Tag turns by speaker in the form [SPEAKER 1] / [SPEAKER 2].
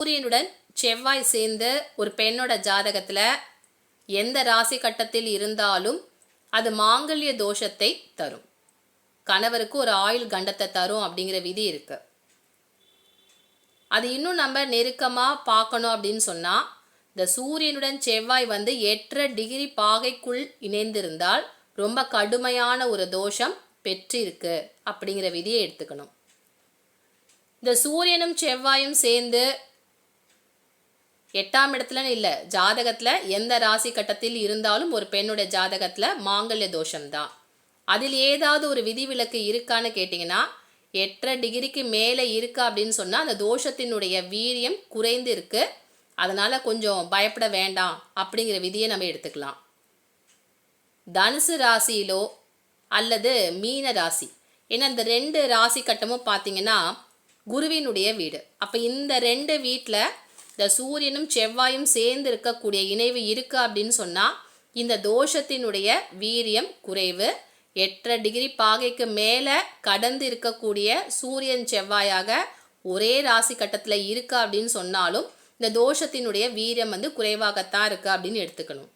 [SPEAKER 1] சூரியனுடன் செவ்வாய் சேர்ந்து ஒரு பெண்ணோட ஜாதகத்தில் எந்த ராசி கட்டத்தில் இருந்தாலும் அது மாங்கல்ய தோஷத்தை தரும். கணவருக்கு ஒரு ஆயுள் கண்டத்தை தரும் அப்படிங்கிற விதி இருக்கு. அது இன்னும் நம்ம நெருக்கமாக பார்க்கணும் அப்படின்னு சொன்னால், இந்த சூரியனுடன் செவ்வாய் 8 டிகிரி பாகைக்குள் இணைந்திருந்தால் ரொம்ப கடுமையான ஒரு தோஷம் பெற்றிருக்கு அப்படிங்கிற விதியை எடுத்துக்கணும். இந்த சூரியனும் செவ்வாயும் சேர்ந்து 8ஆம் இடத்துலன்னு இல்லை, ஜாதகத்தில் எந்த ராசி கட்டத்தில் இருந்தாலும் ஒரு பெண்ணுடைய ஜாதகத்தில் மாங்கல்ய தோஷம்தான். அதில் ஏதாவது ஒரு விதிவிலக்கு இருக்கான்னு கேட்டிங்கன்னா, 8 டிகிரிக்கு மேலே இருக்கா அப்படின்னு சொன்னால் அந்த தோஷத்தினுடைய வீரியம் குறைந்து இருக்கு, அதனால் கொஞ்சம் பயப்பட வேண்டாம் அப்படிங்கிற விதியை நம்ம எடுத்துக்கலாம். தனுசு ராசியிலோ அல்லது மீன ராசி, ஏன்னா இந்த 2 ராசி கட்டமும் பார்த்தீங்கன்னா குருவினுடைய வீடு. அப்போ இந்த 2 வீட்டில் இந்த சூரியனும் செவ்வாயும் சேர்ந்து இருக்கக்கூடிய இணைவு இருக்கு அப்படின்னு சொன்னால் இந்த தோஷத்தினுடைய வீரியம் குறைவு. 8 டிகிரி பாகைக்கு மேலே கடந்து இருக்கக்கூடிய சூரியன் செவ்வாயாக ஒரே ராசி கட்டத்தில் இருக்கா அப்படின்னு சொன்னாலும் இந்த தோஷத்தினுடைய வீரியம் குறைவாகத்தான் இருக்கு அப்படின்னு எடுத்துக்கணும்.